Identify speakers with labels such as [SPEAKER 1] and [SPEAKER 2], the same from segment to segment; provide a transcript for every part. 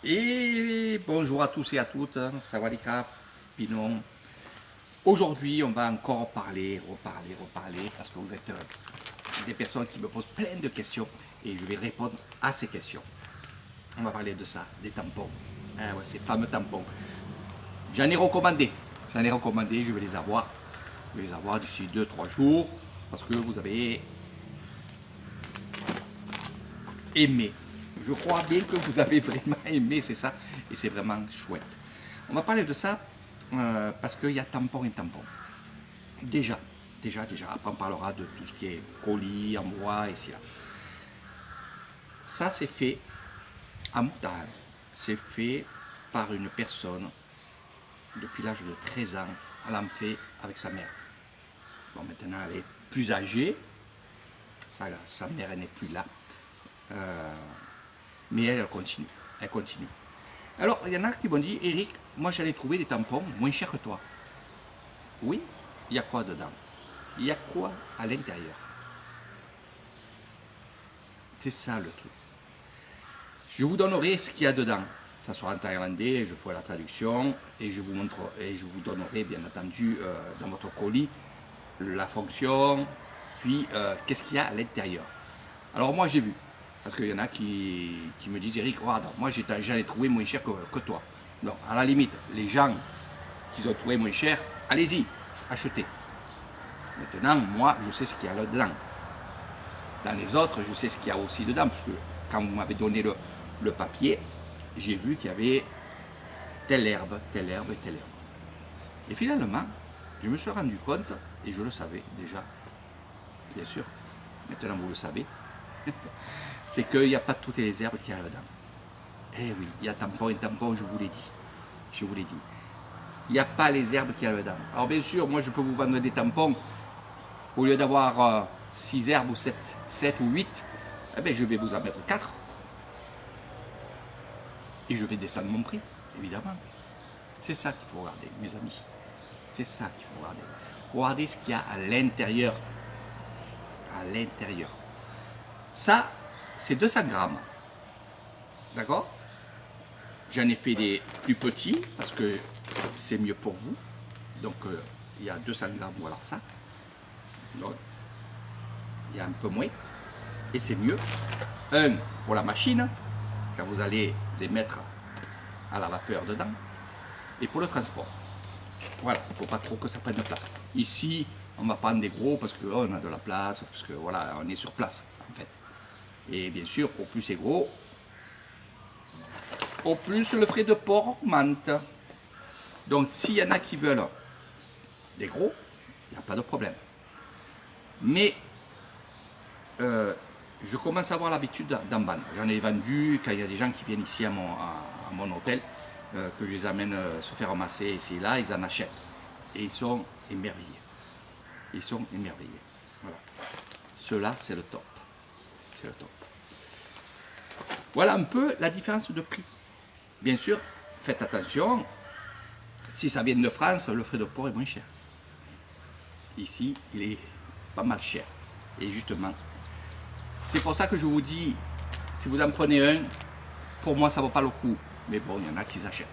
[SPEAKER 1] Et bonjour à tous et à toutes, Sawadika, Pinon. Aujourd'hui, on va encore reparler, parce que vous êtes des personnes qui me posent plein de questions et je vais répondre à ces questions. On va parler de ça, des tampons. Ah ouais, ces fameux tampons. J'en ai recommandé, je vais les avoir. Je vais les avoir d'ici 2-3 jours parce que vous avez aimé. Je crois bien que vous avez vraiment aimé, c'est ça, et c'est vraiment chouette. On va parler de ça parce qu'il y a tampon et tampon. Déjà, après on parlera de tout ce qui est colis, en bois, et là. Ça, c'est fait à Moutane. C'est fait par une personne depuis l'âge de 13 ans. Elle en fait avec sa mère. Bon, maintenant, elle est plus âgée. Sa mère, elle n'est plus là. Mais elle continue. Elle continue. Alors, il y en a qui m'ont dit, Eric, moi j'allais trouver des tampons moins chers que toi. Oui, il y a quoi dedans? Il y a quoi à l'intérieur? C'est ça le truc. Je vous donnerai ce qu'il y a dedans. Ça sera en thaïlandais, je ferai la traduction et je vous montrerai, et je vous donnerai bien entendu dans votre colis la fonction, puis qu'est-ce qu'il y a à l'intérieur. Alors moi j'ai vu, parce qu'il y en a qui me disent, Eric, regarde, moi j'allais trouver moins cher que toi. Donc à la limite, les gens qui ont trouvé moins cher, allez-y, achetez. Maintenant, moi je sais ce qu'il y a là-dedans. Dans les autres, je sais ce qu'il y a aussi dedans, parce que quand vous m'avez donné le papier, j'ai vu qu'il y avait telle herbe, telle herbe et telle herbe. Et finalement, je me suis rendu compte, et je le savais déjà, bien sûr, maintenant vous le savez, c'est qu'il n'y a pas toutes les herbes qu'il y a là-dedans. Eh oui, il y a tampon et tampon, je vous l'ai dit. Je vous l'ai dit. Il n'y a pas les herbes qu'il y a là-dedans. Alors bien sûr, moi je peux vous vendre des tampons, au lieu d'avoir 6 herbes ou 7 ou 8, eh bien, je vais vous en mettre 4. Et je vais descendre mon prix, évidemment. C'est ça qu'il faut regarder, mes amis. C'est ça qu'il faut regarder. Regardez ce qu'il y a à l'intérieur. À l'intérieur. Ça, c'est 200 grammes. D'accord? J'en ai fait des plus petits parce que c'est mieux pour vous. Donc, il y a 200 grammes, voilà ça. Donc, il y a un peu moins. Et c'est mieux. Un, pour la machine, quand vous allez les mettre à la vapeur dedans. Et pour le transport. Voilà, il ne faut pas trop que ça prenne de place. Ici, on va prendre des gros parce que on a de la place, parce que voilà, on est sur place en fait. Et bien sûr, au plus c'est gros, au plus le frais de port augmente. Donc s'il y en a qui veulent des gros, il n'y a pas de problème. Mais je commence à avoir l'habitude d'en vendre. J'en ai vendu quand il y a des gens qui viennent ici à mon hôtel, que je les amène se faire ramasser ici et là, ils en achètent. Et ils sont émerveillés. Ils sont émerveillés. Voilà. Cela, c'est le top. C'est le top. Voilà un peu la différence de prix. Bien sûr, faites attention, si ça vient de France, le frais de port est moins cher. Ici, il est pas mal cher. Et justement, c'est pour ça que je vous dis, si vous en prenez un, pour moi ça ne vaut pas le coup. Mais bon, il y en a qui achètent.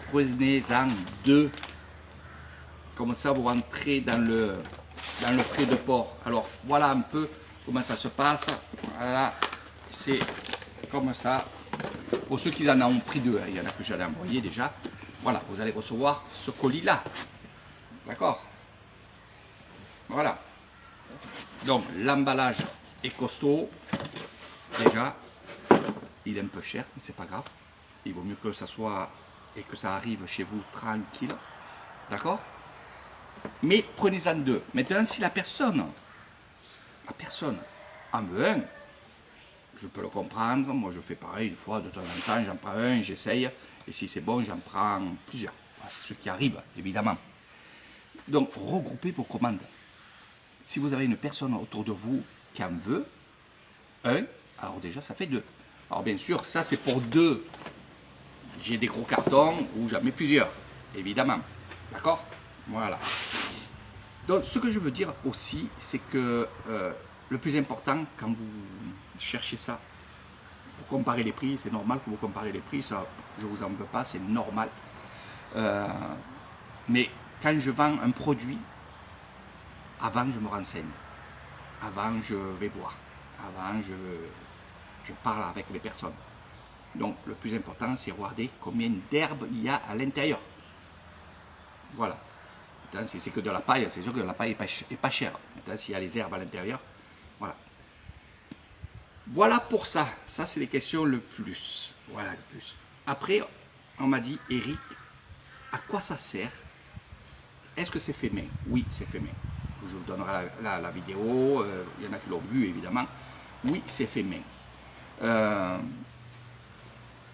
[SPEAKER 1] Prenez-en 2. Comme ça, vous rentrez dans le frais de port. Alors, voilà un peu comment ça se passe. Voilà, c'est comme ça. Pour ceux qui en ont pris 2, il y en a que j'allais envoyer déjà. Voilà, vous allez recevoir ce colis-là. D'accord? Voilà. Donc, l'emballage est costaud. Déjà, il est un peu cher, mais c'est pas grave. Il vaut mieux que ça soit et que ça arrive chez vous tranquille. D'accord? Mais prenez-en 2. Maintenant, si la personne en veut un, je peux le comprendre. Moi, je fais pareil, une fois, de temps en temps, j'en prends un, j'essaye. Et si c'est bon, j'en prends plusieurs. C'est ce qui arrive, évidemment. Donc, regroupez vos commandes. Si vous avez une personne autour de vous qui en veut un, alors déjà, ça fait 2. Alors, bien sûr, ça, c'est pour 2. J'ai des gros cartons où j'en mets plusieurs, évidemment. D'accord? Voilà. Donc, ce que je veux dire aussi, c'est que le plus important, quand vous cherchez ça, pour comparer les prix, c'est normal que vous comparez les prix, ça, je ne vous en veux pas, c'est normal. Mais quand je vends un produit, avant je me renseigne, avant je vais voir, avant je parle avec les personnes. Donc le plus important, c'est regarder combien d'herbes il y a à l'intérieur. Voilà. Si c'est que de la paille, c'est sûr que la paille est pas chère. Maintenant, s'il y a les herbes à l'intérieur, voilà. Voilà pour ça. Ça, c'est les questions le plus. Voilà le plus. Après, on m'a dit, Eric, à quoi ça sert? Est-ce que c'est fait main? Oui, c'est fait main. Je vous donnerai la vidéo. Il y en a qui l'ont vu, évidemment. Oui, c'est fait main.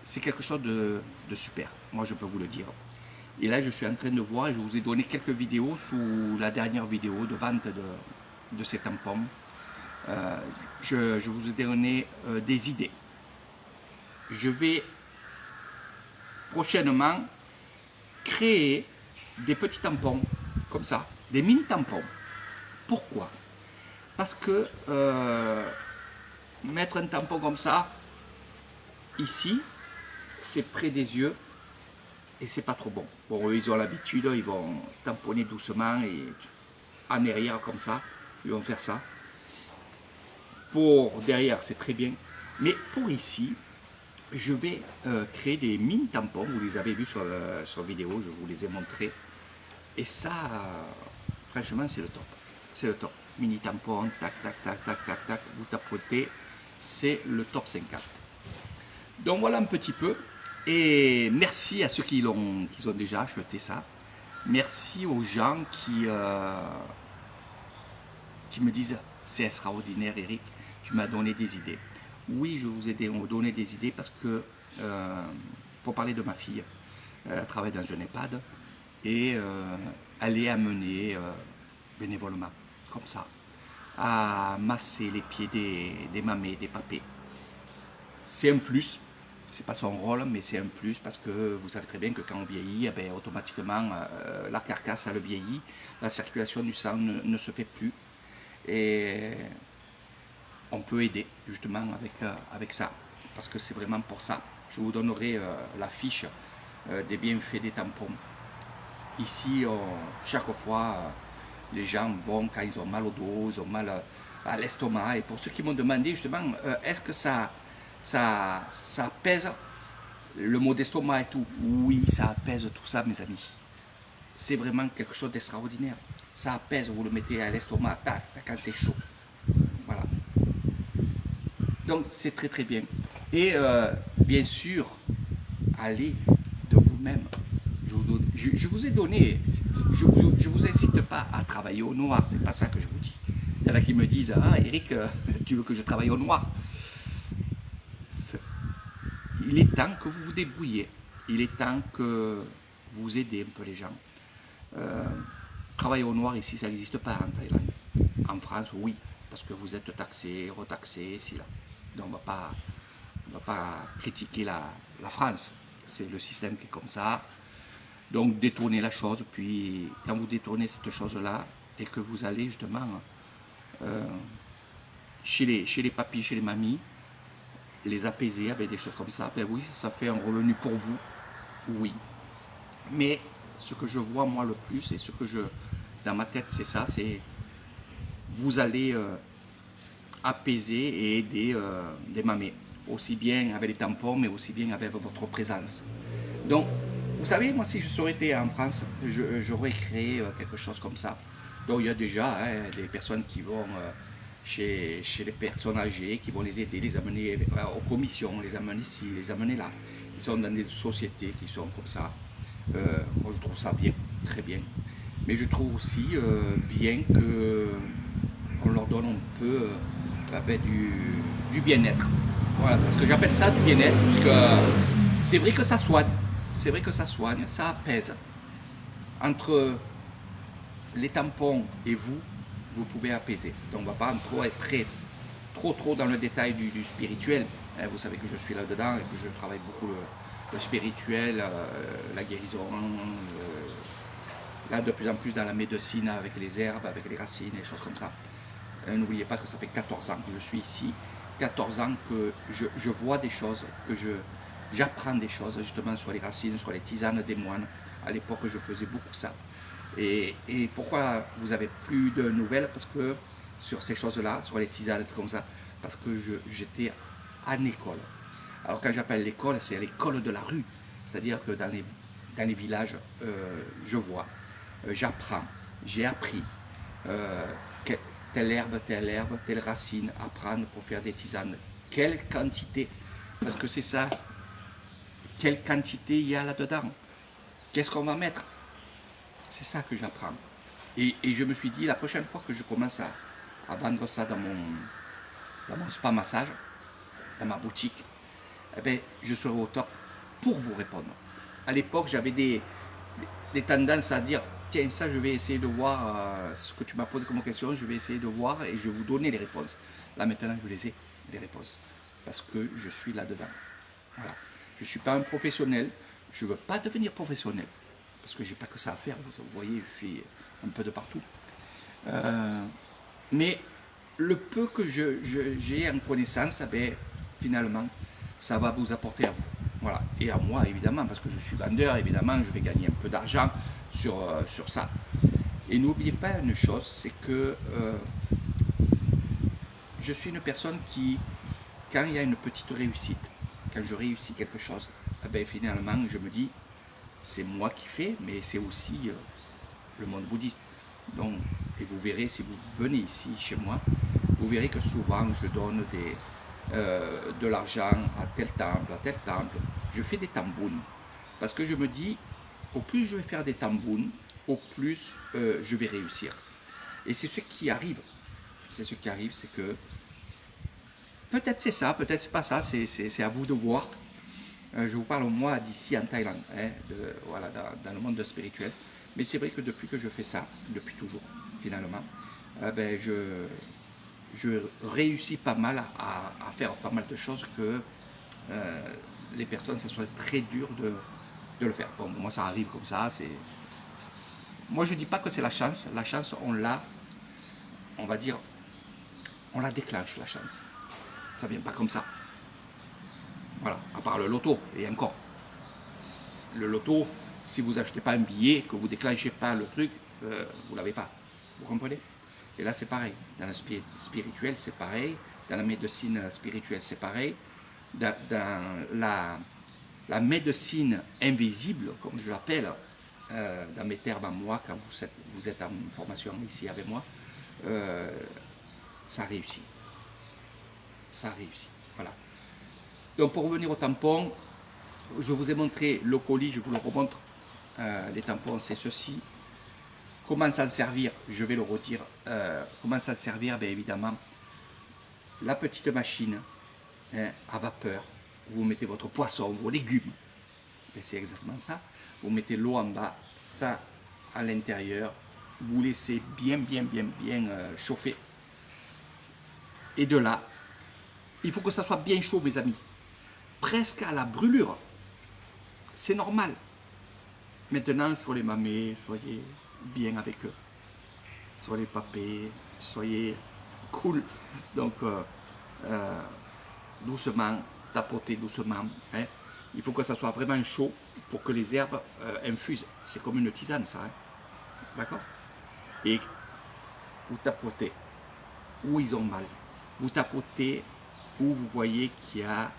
[SPEAKER 1] C'est quelque chose de super. Moi, je peux vous le dire. Et là, je suis en train de voir, je vous ai donné quelques vidéos sous la dernière vidéo de vente de ces tampons. Je vous ai donné des idées. Je vais prochainement créer des petits tampons, comme ça, des mini tampons. Pourquoi? Parce que mettre un tampon comme ça, ici, c'est près des yeux, et c'est pas trop bon. Bon, eux, ils ont l'habitude, ils vont tamponner doucement et en arrière comme ça, ils vont faire ça. Pour derrière, c'est très bien. Mais pour ici, je vais créer des mini tampons. Vous les avez vus sur vidéo, je vous les ai montrés. Et ça, franchement, c'est le top. C'est le top. Mini tampon, tac, tac, tac, tac, tac, tac, vous tapotez. C'est le top 50. Donc voilà un petit peu. Et merci à ceux qui ont déjà acheté ça. Merci aux gens qui me disent c'est extraordinaire Eric, tu m'as donné des idées. Oui, je vous ai donné des idées parce que, pour parler de ma fille, elle travaille dans un EHPAD et elle est amenée bénévolement, comme ça, à masser les pieds des mamés, des papés. C'est un plus. C'est pas son rôle, mais c'est un plus parce que vous savez très bien que quand on vieillit, eh bien, automatiquement, la carcasse, elle vieillit, la circulation du sang ne se fait plus. Et on peut aider justement avec ça, parce que c'est vraiment pour ça. Je vous donnerai la fiche des bienfaits des tampons. Ici, chaque fois, les gens vont quand ils ont mal au dos, ils ont mal à l'estomac. Et pour ceux qui m'ont demandé justement, est-ce que ça apaise le mot d'estomac et tout? Oui, ça apaise tout ça, mes amis. C'est vraiment quelque chose d'extraordinaire. Ça apaise, vous le mettez à l'estomac, tac, tac, quand c'est chaud. Voilà. Donc c'est très très bien. Et bien sûr, allez de vous-même. Je vous ai donné, je vous incite pas à travailler au noir, c'est pas ça que je vous dis. Il y en a qui me disent, ah Eric, tu veux que je travaille au noir? Il est temps que vous vous débrouillez. Il est temps que vous aidez un peu les gens. Travailler au noir ici, ça n'existe pas en Thaïlande. En France, oui, parce que vous êtes taxé, retaxé, ici, là. Donc on ne va pas critiquer la France. C'est le système qui est comme ça. Donc détournez la chose, puis quand vous détournez cette chose-là, et que vous allez justement chez les papis, chez les mamies, les apaiser avec des choses comme ça, ben oui, ça fait un revenu pour vous, oui. Mais ce que je vois moi le plus, et ce que dans ma tête, c'est ça, c'est vous allez apaiser et aider des mamés, aussi bien avec les tampons, mais aussi bien avec votre présence. Donc, vous savez, moi, si je serais été en France, j'aurais créé quelque chose comme ça. Donc, il y a déjà des personnes qui vont chez les personnes âgées, qui vont les aider, les amener aux commissions, les amener ici, les amener là. Ils sont dans des sociétés qui sont comme ça. Moi, je trouve ça bien, très bien. Mais je trouve aussi bien qu'on leur donne un peu du bien-être. Voilà, parce que j'appelle ça du bien-être, puisque c'est vrai que ça soigne. C'est vrai que ça soigne, ça apaise. Entre les tampons et vous pouvez apaiser. Donc on ne va pas être trop dans le détail du spirituel. Vous savez que je suis là-dedans et que je travaille beaucoup le spirituel, la guérison, là de plus en plus dans la médecine avec les herbes, avec les racines, et des choses comme ça. N'oubliez pas que ça fait 14 ans que je suis ici 14 ans que je vois des choses, que j'apprends des choses justement sur les racines, sur les tisanes des moines. À l'époque, je faisais beaucoup ça. Et pourquoi vous avez plus de nouvelles? Parce que sur ces choses-là, sur les tisanes comme ça, parce que j'étais en école. Alors quand j'appelle l'école, c'est l'école de la rue. C'est-à-dire que dans les villages, je vois, j'apprends, j'ai appris euh, telle herbe, telle racine à prendre pour faire des tisanes. Quelle quantité? Parce que c'est ça, quelle quantité il y a là-dedans? Qu'est-ce qu'on va mettre? C'est ça que j'apprends. Et je me suis dit, la prochaine fois que je commence à vendre ça dans mon spa massage, dans ma boutique, eh ben, je serai au top pour vous répondre. À l'époque, j'avais des tendances à dire, tiens, ça, je vais essayer de voir ce que tu m'as posé comme question, je vais essayer de voir et je vais vous donner les réponses. Là, maintenant, je les ai, les réponses, parce que je suis là-dedans. Voilà. Je ne suis pas un professionnel, je ne veux pas devenir professionnel, parce que je n'ai pas que ça à faire, vous voyez, je suis un peu de partout. Mais le peu que j'ai en connaissance, eh bien, finalement, ça va vous apporter à vous. Voilà. Et à moi, évidemment, parce que je suis vendeur, évidemment, je vais gagner un peu d'argent sur ça. Et n'oubliez pas une chose, c'est que je suis une personne qui, quand il y a une petite réussite, quand je réussis quelque chose, eh bien, finalement, je me dis, c'est moi qui fais, mais c'est aussi le monde bouddhiste. Donc, et vous verrez, si vous venez ici chez moi, vous verrez que souvent je donne de l'argent à tel temple, à tel temple. Je fais des tambounes. Parce que je me dis, au plus je vais faire des tambounes, au plus je vais réussir. Et c'est ce qui arrive. C'est ce qui arrive, c'est que peut-être c'est ça, peut-être c'est pas ça, c'est à vous de voir. Je vous parle moi d'ici en Thaïlande, hein, voilà, dans le monde spirituel. Mais c'est vrai que depuis que je fais ça, depuis toujours, finalement, ben je réussis pas mal à faire pas mal de choses que les personnes, ça serait très dur de le faire. Bon, moi, ça arrive comme ça. Moi, je ne dis pas que c'est la chance. La chance, on l'a, on va dire, on la déclenche, la chance. Ça ne vient pas comme ça. Voilà, à part le loto, et encore. Le loto, si vous n'achetez pas un billet, que vous ne déclenchez pas le truc, vous ne l'avez pas. Vous comprenez? Et là, c'est pareil. Dans le spirituel, c'est pareil. Dans la médecine spirituelle, c'est pareil. Dans la médecine invisible, comme je l'appelle, dans mes termes à moi, quand vous êtes en formation ici avec moi, ça réussit. Ça réussit. Voilà. Donc, pour revenir au tampon, je vous ai montré le colis, je vous le remontre. Les tampons, c'est ceci. Comment s'en servir? Je vais le redire. Comment s'en servir? Bien évidemment, la petite machine, hein, à vapeur. Vous mettez votre poisson, vos légumes. C'est exactement ça. Vous mettez l'eau en bas, ça à l'intérieur. Vous laissez bien chauffer. Et de là, il faut que ça soit bien chaud, mes amis. Presque à la brûlure. C'est normal. Maintenant, sur les mamés, soyez bien avec eux. Soyez papés, soyez cool. Donc, doucement, tapotez doucement. Hein. Il faut que ça soit vraiment chaud pour que les herbes infusent. C'est comme une tisane, ça. Hein. D'accord? Et vous tapotez où ils ont mal. Vous tapotez où vous voyez qu'il y a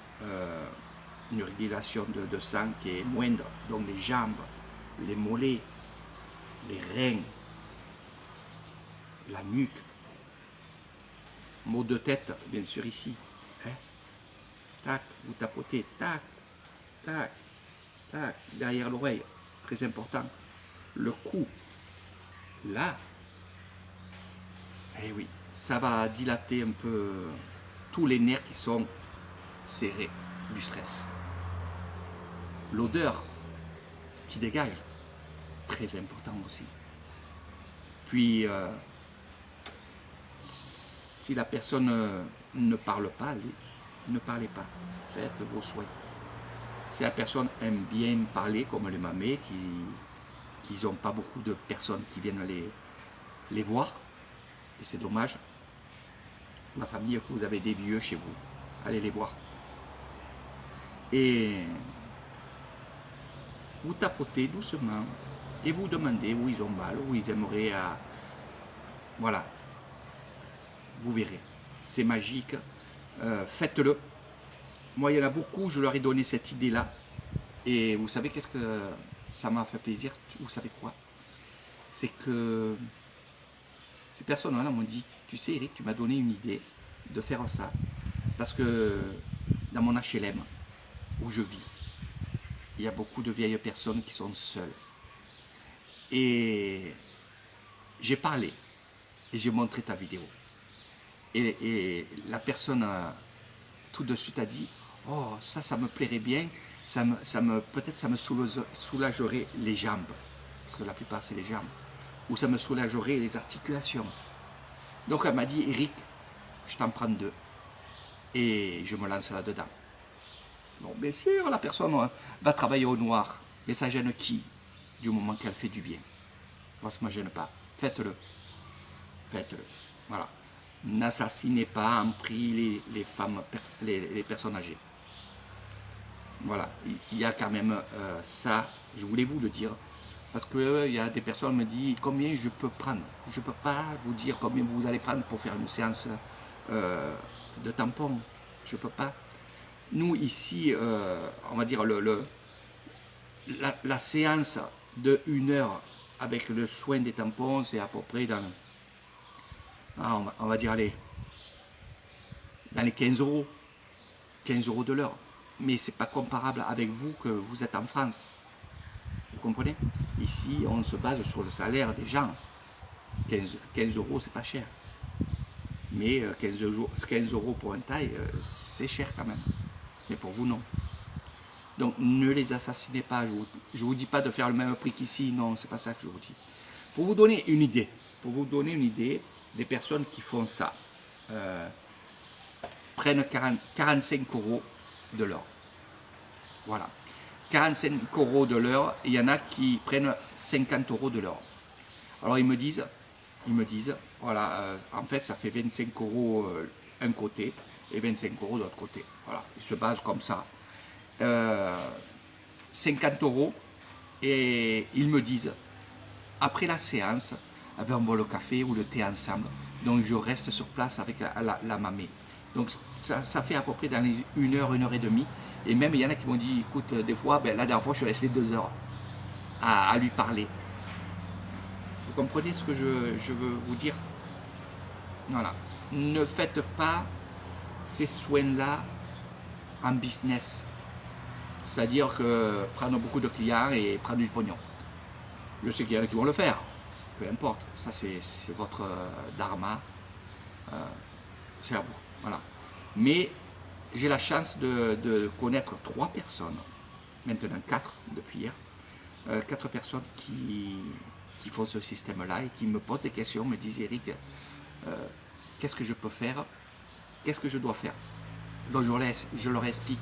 [SPEAKER 1] une régulation de sang qui est moindre. Donc les jambes, les mollets, les reins, la nuque, maux de tête, bien sûr ici. Hein? Tac, vous tapotez, tac, tac, tac, derrière l'oreille, très important. Le cou, là, eh oui, ça va dilater un peu tous les nerfs qui sont serrés du stress. L'odeur qui dégage, très important aussi. Puis, si la personne ne parle pas, ne parlez pas. Faites vos soins. Si la personne aime bien parler, comme les mamés, qui n'ont pas beaucoup de personnes qui viennent les voir, et c'est dommage, la famille, que vous avez des vieux chez vous. Allez les voir. Et vous tapotez doucement et vous demandez où ils ont mal, où ils aimeraient. Voilà, vous verrez. C'est magique. Faites-le. Moi, il y en a beaucoup, je leur ai donné cette idée-là. Et vous savez qu'est-ce que ça m'a fait plaisir? Vous savez quoi? C'est que ces personnes-là m'ont dit, tu sais Eric, tu m'as donné une idée de faire ça. Parce que dans mon HLM, où je vis, il y a beaucoup de vieilles personnes qui sont seules. Et j'ai parlé et j'ai montré ta vidéo. Et la personne tout de suite a dit, oh ça me plairait bien, peut-être ça me soulagerait les jambes, parce que la plupart c'est les jambes, ou ça me soulagerait les articulations. Donc elle m'a dit, Eric, je t'en prends 2 et je me lance là-dedans. Bon, bien sûr, la personne va travailler au noir, mais ça gêne qui? Du moment qu'elle fait du bien. Moi, ça ne me gêne pas. Faites-le. Faites-le. Voilà. N'assassinez pas en prix les femmes, les personnes âgées. Voilà. Il y a quand même ça, je voulais vous le dire, parce qu'il y a des personnes qui me disent combien je peux prendre. Je ne peux pas vous dire combien vous allez prendre pour faire une séance de tampon. Je ne peux pas. Nous, ici, on va dire la séance de 1 heure avec le soin des tampons, c'est à peu près dans, on va dire, allez, dans les 15 euros. 15 euros de l'heure. Mais ce n'est pas comparable avec vous que vous êtes en France. Vous comprenez? Ici, on se base sur le salaire des gens. 15 euros, c'est pas cher. Mais 15 euros pour un taille, c'est cher quand même. Mais pour vous, non. Donc ne les assassinez pas. Je ne vous dis pas de faire le même prix qu'ici. Non, c'est pas ça que je vous dis. Pour vous donner une idée, des personnes qui font ça prennent 45 euros de l'heure. Voilà. 45 euros de l'heure. Il y en a qui prennent 50 euros de l'heure. Alors ils me disent, voilà, en fait ça fait 25 euros un côté et 25 euros de l'autre côté. Voilà, ils se basent comme ça. 50 euros et ils me disent, après la séance, eh bien, on boit le café ou le thé ensemble. Donc je reste sur place avec la mamie. Donc ça fait à peu près dans les 1 heure, 1 heure et demie. Et même il y en a qui m'ont dit, écoute, des fois, ben, la dernière fois je suis resté 2 heures à lui parler. Vous comprenez ce que je veux vous dire? Voilà. Ne faites pas ces soins-là en business. C'est-à-dire que prendre beaucoup de clients et prendre du pognon. Je sais qu'il y en a qui vont le faire. Peu importe. Ça, c'est votre dharma. C'est à vous. Voilà. Mais j'ai la chance de connaître 3 personnes. Maintenant 4 depuis hier. 4 personnes qui font ce système-là et qui me posent des questions, me disent Eric, qu'est-ce que je peux faire? Qu'est-ce que je dois faire? Donc je leur explique.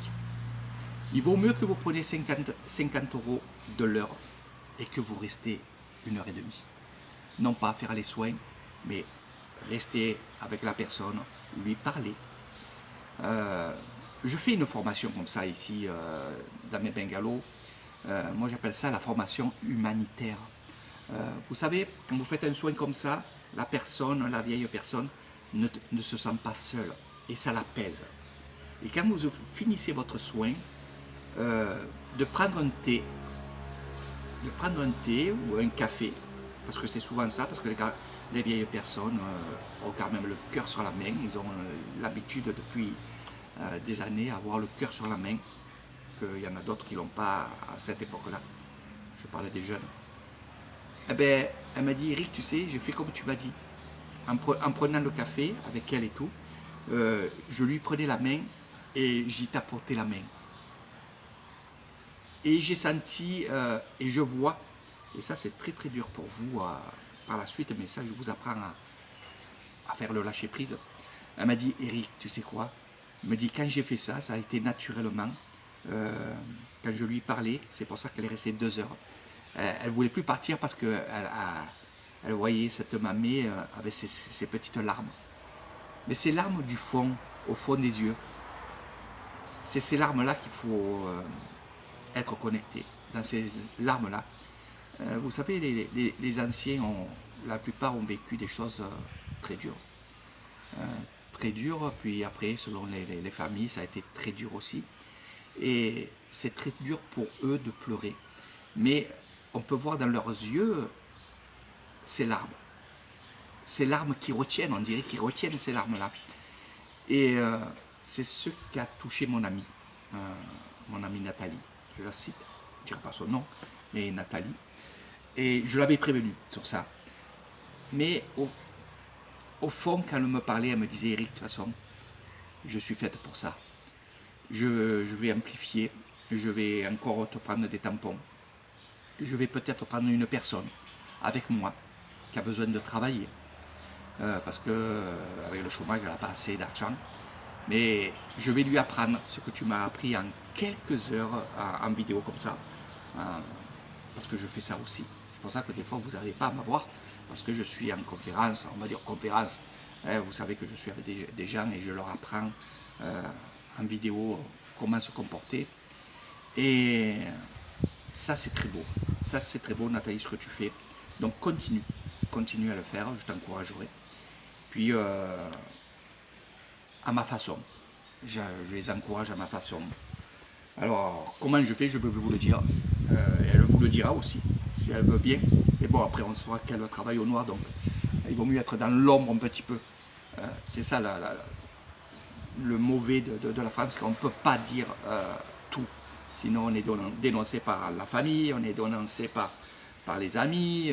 [SPEAKER 1] Il vaut mieux que vous preniez 50 euros de l'heure et que vous restez 1 heure et demie. Non pas faire les soins, mais rester avec la personne, lui parler. Je fais une formation comme ça ici dans mes bungalows. Moi j'appelle ça la formation humanitaire. Vous savez, quand vous faites un soin comme ça, la personne, la vieille personne, ne se sent pas seule et ça l'apaise. Et quand vous finissez votre soin, de prendre un thé ou un café, parce que c'est souvent ça, parce que les vieilles personnes ont quand même le cœur sur la main, ils ont l'habitude depuis des années à avoir le cœur sur la main, qu'il y en a d'autres qui ne l'ont pas à cette époque-là. Je parlais des jeunes. Eh bien, elle m'a dit, Eric, tu sais, j'ai fait comme tu m'as dit. En prenant le café avec elle et tout, je lui prenais la main et j'y tapotais la main. Et j'ai senti, et je vois, et ça c'est très très dur pour vous par la suite, mais ça je vous apprends à faire le lâcher prise. Elle m'a dit, Eric, tu sais quoi? Elle me dit, quand j'ai fait ça, ça a été naturellement. Quand je lui parlais, c'est pour ça qu'elle est restée 2 heures. Elle ne voulait plus partir parce qu'elle voyait cette mamie avec ses petites larmes. Mais ces larmes du fond, au fond des yeux, c'est ces larmes-là qu'il faut être connecté. Dans ces larmes-là, vous savez, les anciens, la plupart ont vécu des choses très dures. Très dures, puis après, selon les familles, ça a été très dur aussi. Et c'est très dur pour eux de pleurer. Mais on peut voir dans leurs yeux ces larmes. Ces larmes qui retiennent, on dirait qu'ils retiennent ces larmes-là. Et c'est ce qui a touché mon amie Nathalie. Je la cite, je ne dirai pas son nom, mais Nathalie. Et je l'avais prévenue sur ça. Mais au fond, quand elle me parlait, elle me disait, Eric, de toute façon, je suis faite pour ça. Je vais amplifier, je vais encore te prendre des tampons. Je vais peut-être prendre une personne avec moi qui a besoin de travailler. Parce qu'avec le chômage, elle n'a pas assez d'argent. Mais je vais lui apprendre ce que tu m'as appris en quelques heures en vidéo comme ça. Parce que je fais ça aussi. C'est pour ça que des fois, vous n'arrivez pas à m'avoir. Parce que je suis en conférence, on va dire conférence. Vous savez que je suis avec des gens et je leur apprends en vidéo comment se comporter. Et ça, c'est très beau. Ça, c'est très beau, Nathalie, ce que tu fais. Donc, continue à le faire, je t'encouragerai. Puis, à ma façon, je les encourage à ma façon. Alors, comment je fais, je peux vous le dire. Elle vous le dira aussi, si elle veut bien. Mais bon, après, on saura qu'elle travaille au noir, donc il vaut mieux être dans l'ombre un petit peu. C'est ça le mauvais de la France, qu'on ne peut pas dire tout. Sinon, on est dénoncé par la famille, on est dénoncé par les amis,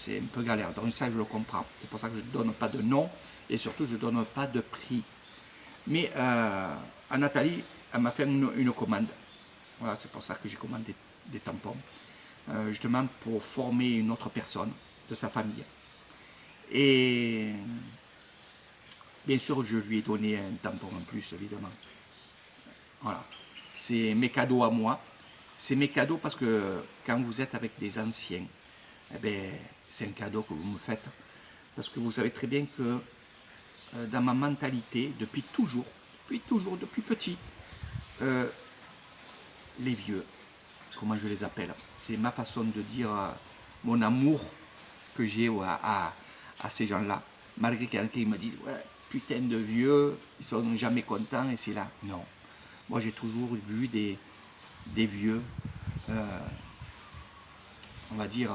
[SPEAKER 1] c'est un peu galère. Donc ça, je le comprends. C'est pour ça que je ne donne pas de nom et surtout, je ne donne pas de prix. Mais à Nathalie, elle m'a fait une commande. Voilà, c'est pour ça que j'ai commandé des tampons. Justement pour former une autre personne de sa famille. Et bien sûr, je lui ai donné un tampon en plus, évidemment. Voilà. C'est mes cadeaux à moi. C'est mes cadeaux parce que quand vous êtes avec des anciens, eh bien, c'est un cadeau que vous me faites. Parce que vous savez très bien que dans ma mentalité, depuis toujours, depuis petit, les vieux, comment je les appelle, c'est ma façon de dire mon amour que j'ai à ces gens-là. Malgré qu'ils me disent, ouais, putain de vieux, ils sont jamais contents et c'est là. Non. Moi, j'ai toujours vu des vieux, on va dire,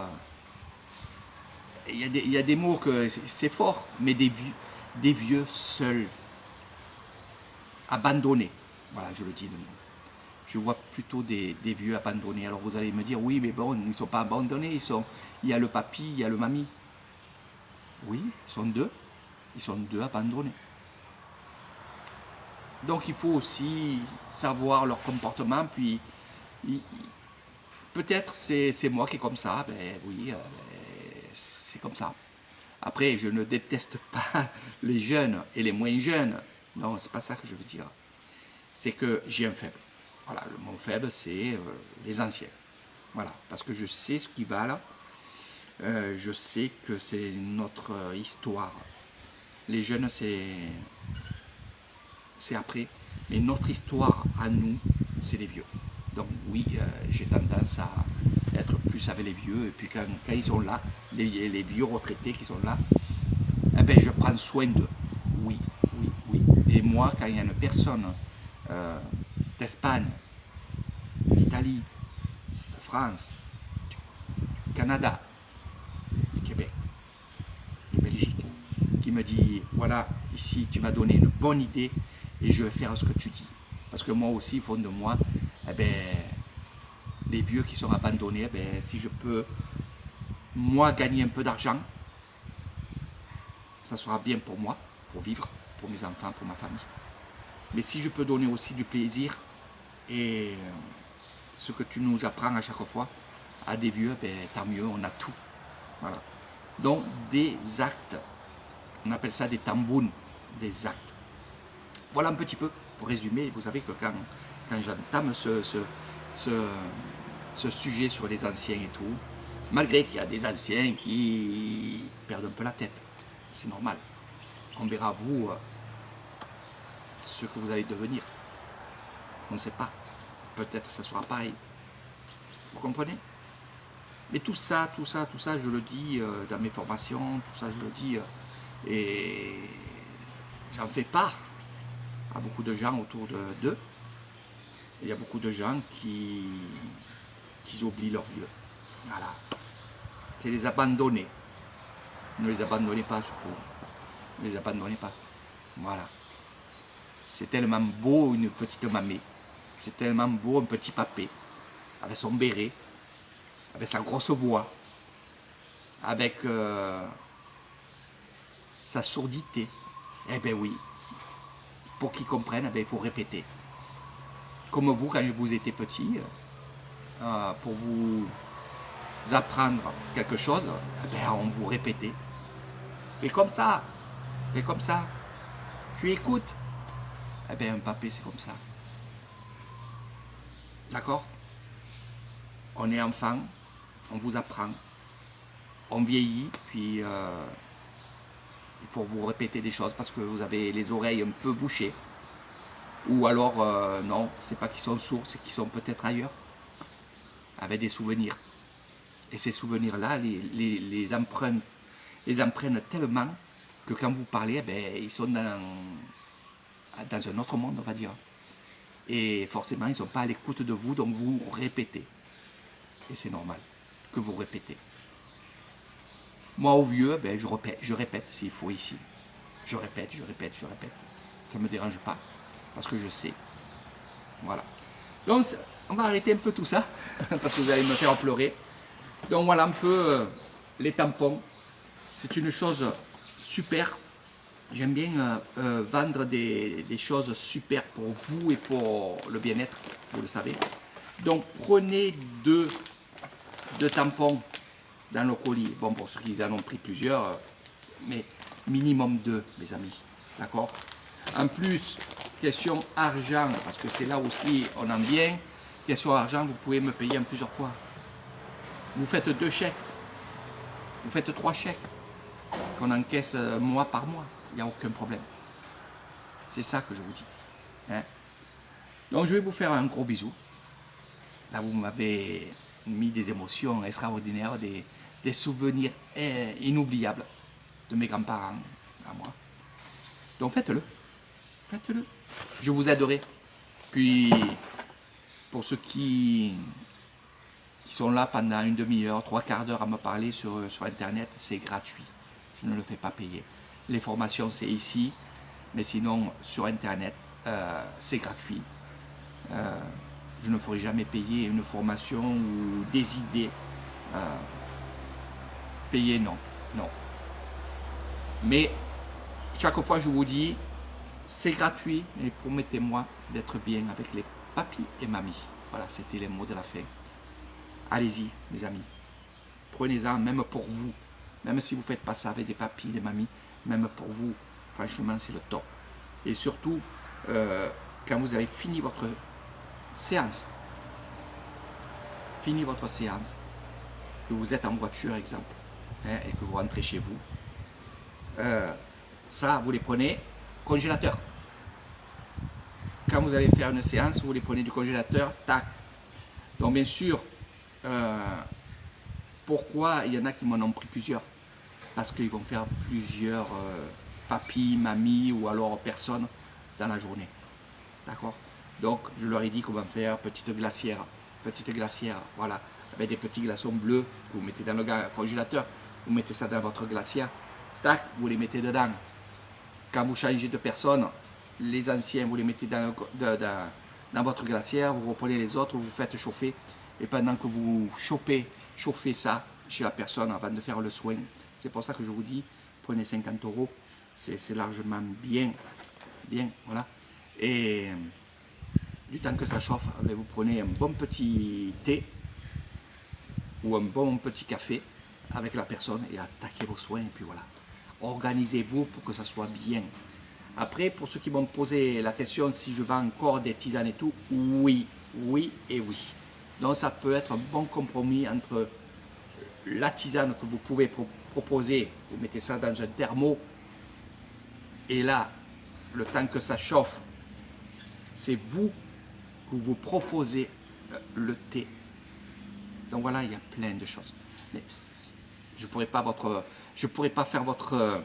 [SPEAKER 1] il y a des mots que c'est fort, mais des vieux seuls, abandonnés. Voilà, je le dis. Je vois plutôt des vieux abandonnés. Alors vous allez me dire, oui, mais bon, ils ne sont pas abandonnés, il y a le papy, il y a le mamie. Oui, ils sont deux. Ils sont deux abandonnés. Donc il faut aussi savoir leur comportement, puis peut-être c'est moi qui est comme ça, ben oui, c'est comme ça. Après, je ne déteste pas les jeunes et les moins jeunes. Non, c'est pas ça que je veux dire. C'est que j'ai un faible. Voilà, mon faible, c'est les anciens. Voilà, parce que je sais ce qui va là. Je sais que c'est notre histoire. Les jeunes, c'est après. Mais notre histoire à nous, c'est les vieux. Donc oui, j'ai tendance à être plus avec les vieux. Et puis quand ils sont là, les vieux retraités qui sont là, eh ben, je prends soin d'eux. Oui, oui, oui. Et moi, quand il y a une personne d'Espagne, d'Italie, de France, du Canada, du Québec, de Belgique, qui me dit, voilà, ici tu m'as donné une bonne idée et je vais faire ce que tu dis. Parce que moi aussi, au fond de moi, eh ben, les vieux qui sont abandonnés, eh ben, si je peux, moi, gagner un peu d'argent, ça sera bien pour moi, pour vivre, pour mes enfants, pour ma famille. Mais si je peux donner aussi du plaisir et ce que tu nous apprends à chaque fois à des vieux, ben, tant mieux, on a tout. Voilà. Donc des actes, on appelle ça des tambounes, des actes. Voilà un petit peu pour résumer. Vous savez que quand j'entame ce sujet sur les anciens et tout, malgré qu'il y a des anciens qui perdent un peu la tête, c'est normal. On verra vous ce que vous allez devenir. On ne sait pas. Peut-être que ça sera pareil. Vous comprenez? Mais tout ça, je le dis dans mes formations, tout ça, je le dis, et j'en fais part à beaucoup de gens autour d'eux. Il y a beaucoup de gens qui oublient leur Dieu. Voilà. C'est les abandonner. Ne les abandonnez pas, surtout. Ne les abandonnez pas. Voilà. C'est tellement beau une petite mamie. C'est tellement beau un petit papé. Avec son béret. Avec sa grosse voix. Avec sa sourdité. Eh bien oui. Pour qu'ils comprennent, eh bien, il faut répéter. Comme vous, quand vous étiez petit, pour vous apprendre quelque chose, eh bien, on vous répétait. Fais comme ça, fais comme ça. Tu écoutes. Eh bien, un papé, c'est comme ça. D'accord? On est enfant, on vous apprend, on vieillit, puis il faut vous répéter des choses parce que vous avez les oreilles un peu bouchées. Ou alors, non, c'est pas qu'ils sont sourds, c'est qu'ils sont peut-être ailleurs, avec des souvenirs. Et ces souvenirs-là, les empruntent tellement que quand vous parlez, eh bien, ils sont dans un autre monde, on va dire. Et forcément, ils ne sont pas à l'écoute de vous, donc vous répétez. Et c'est normal que vous répétez. Moi, au vieux, ben, je répète s'il faut ici. Je répète. Ça ne me dérange pas, parce que je sais. Voilà. Donc, on va arrêter un peu tout ça, parce que vous allez me faire pleurer. Donc voilà un peu les tampons. C'est une chose super. J'aime bien vendre des choses super pour vous et pour le bien-être, vous le savez. Donc prenez deux tampons dans le colis. Bon, pour ceux qui en ont pris plusieurs, mais minimum 2, mes amis. D'accord? En plus, question argent, parce que c'est là aussi on en vient. Question argent, vous pouvez me payer en plusieurs fois. Vous faites 2 chèques. Vous faites 3 chèques. Qu'on encaisse mois par mois. Il n'y a aucun problème. C'est ça que je vous dis. Hein? Donc je vais vous faire un gros bisou. Là, vous m'avez mis des émotions extraordinaires, des souvenirs inoubliables de mes grands-parents à moi. Donc faites-le. Faites-le. Je vous aiderai. Puis, pour ceux qui sont là pendant une demi-heure, 3/4 d'heure à me parler sur Internet, c'est gratuit. Je ne le fais pas payer. Les formations, c'est ici, mais sinon, sur Internet, c'est gratuit. Je ne ferai jamais payer une formation ou des idées. Payer, non. Non. Mais, chaque fois, je vous dis, c'est gratuit, mais promettez-moi d'être bien avec les papis et mamies. Voilà, c'était les mots de la fin. Allez-y, mes amis. Prenez-en, même pour vous. Même si vous ne faites pas ça avec des papis, des mamies, même pour vous, franchement, c'est le top. Et surtout, quand vous avez fini votre séance, que vous êtes en voiture, exemple, hein, et que vous rentrez chez vous, ça, vous les prenez, congélateur. Quand vous allez faire une séance, vous les prenez du congélateur, tac. Donc, bien sûr, pourquoi il y en a qui m'en ont pris plusieurs? Parce qu'ils vont faire plusieurs papis, mamies ou alors personnes dans la journée. D'accord? Donc, je leur ai dit comment faire petite glacière, voilà, avec des petits glaçons bleus, vous mettez dans le congélateur, vous mettez ça dans votre glacière, tac, vous les mettez dedans. Quand vous changez de personne, les anciens, vous les mettez dans votre glacière, vous reprenez les autres, vous faites chauffer, et pendant que vous chauffez ça chez la personne avant de faire le soin, c'est pour ça que je vous dis, prenez 50 €, c'est largement bien, voilà. Et du temps que ça chauffe, vous prenez un bon petit thé ou un bon petit café avec la personne et attaquez vos soins, et puis voilà. Organisez-vous pour que ça soit bien. Après, pour ceux qui m'ont posé la question si je vends encore des tisanes et tout, oui et oui. Donc ça peut être un bon compromis entre la tisane que vous pouvez proposer, vous mettez ça dans un thermo, et là, le temps que ça chauffe, C'est vous que vous proposez le thé. Donc voilà, il y a plein de choses. Mais je ne pourrais pas faire votre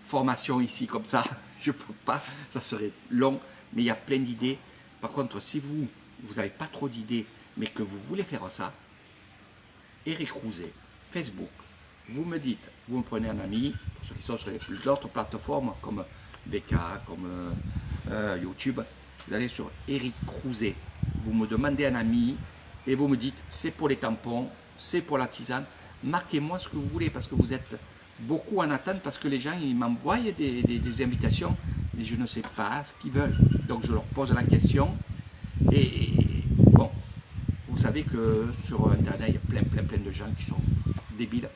[SPEAKER 1] formation ici comme ça. Je ne peux pas, ça serait long. Mais il y a plein d'idées. Par contre, si vous n'avez pas trop d'idées, mais que vous voulez faire ça, Eric Rouzet, Facebook, vous me dites, vous me prenez un ami, pour ceux qui sont sur d'autres plateformes comme VK, comme YouTube, vous allez sur Eric Rouzet, vous me demandez un ami et vous me dites c'est pour les tampons, c'est pour la tisane, marquez-moi ce que vous voulez parce que vous êtes beaucoup en attente parce que les gens ils m'envoient des invitations et je ne sais pas ce qu'ils veulent. Donc je leur pose la question et bon, vous savez que sur Internet il y a plein de gens qui sont débiles,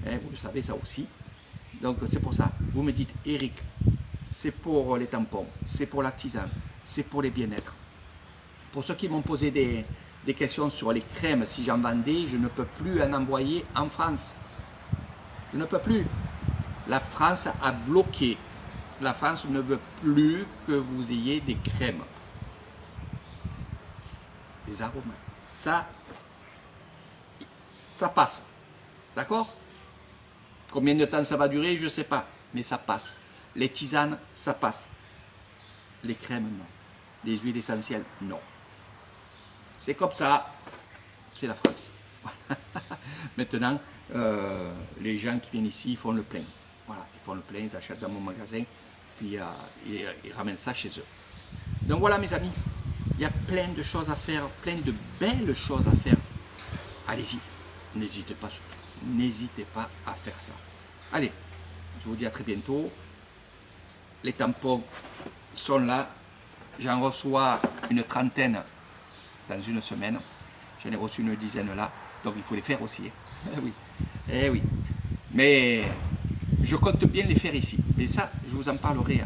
[SPEAKER 1] hein, vous le savez ça aussi. Donc c'est pour ça, vous me dites Eric, c'est pour les tampons, c'est pour la tisane, c'est pour les bien-être. Pour ceux qui m'ont posé des questions sur les crèmes, si j'en vendais, je ne peux plus en envoyer en France. Je ne peux plus. La France a bloqué. La France ne veut plus que vous ayez des crèmes. Les aromates. Ça passe. D'accord? Combien de temps ça va durer, je ne sais pas. Mais ça passe. Les tisanes, ça passe. Les crèmes, non. Les huiles essentielles, non. C'est comme ça. C'est la France. Maintenant, les gens qui viennent ici, ils font le plein. Voilà, ils font le plein, ils achètent dans mon magasin, puis ils ramènent ça chez eux. Donc voilà mes amis, il y a plein de choses à faire, plein de belles choses à faire. Allez-y, n'hésitez pas surtout. N'hésitez pas à faire ça. Allez, je vous dis à très bientôt. Les tampons sont là. J'en reçois une trentaine dans une semaine. J'en ai reçu une dizaine là. Donc il faut les faire aussi. Eh oui. Eh oui. Mais je compte bien les faire ici. Mais ça, je vous en parlerai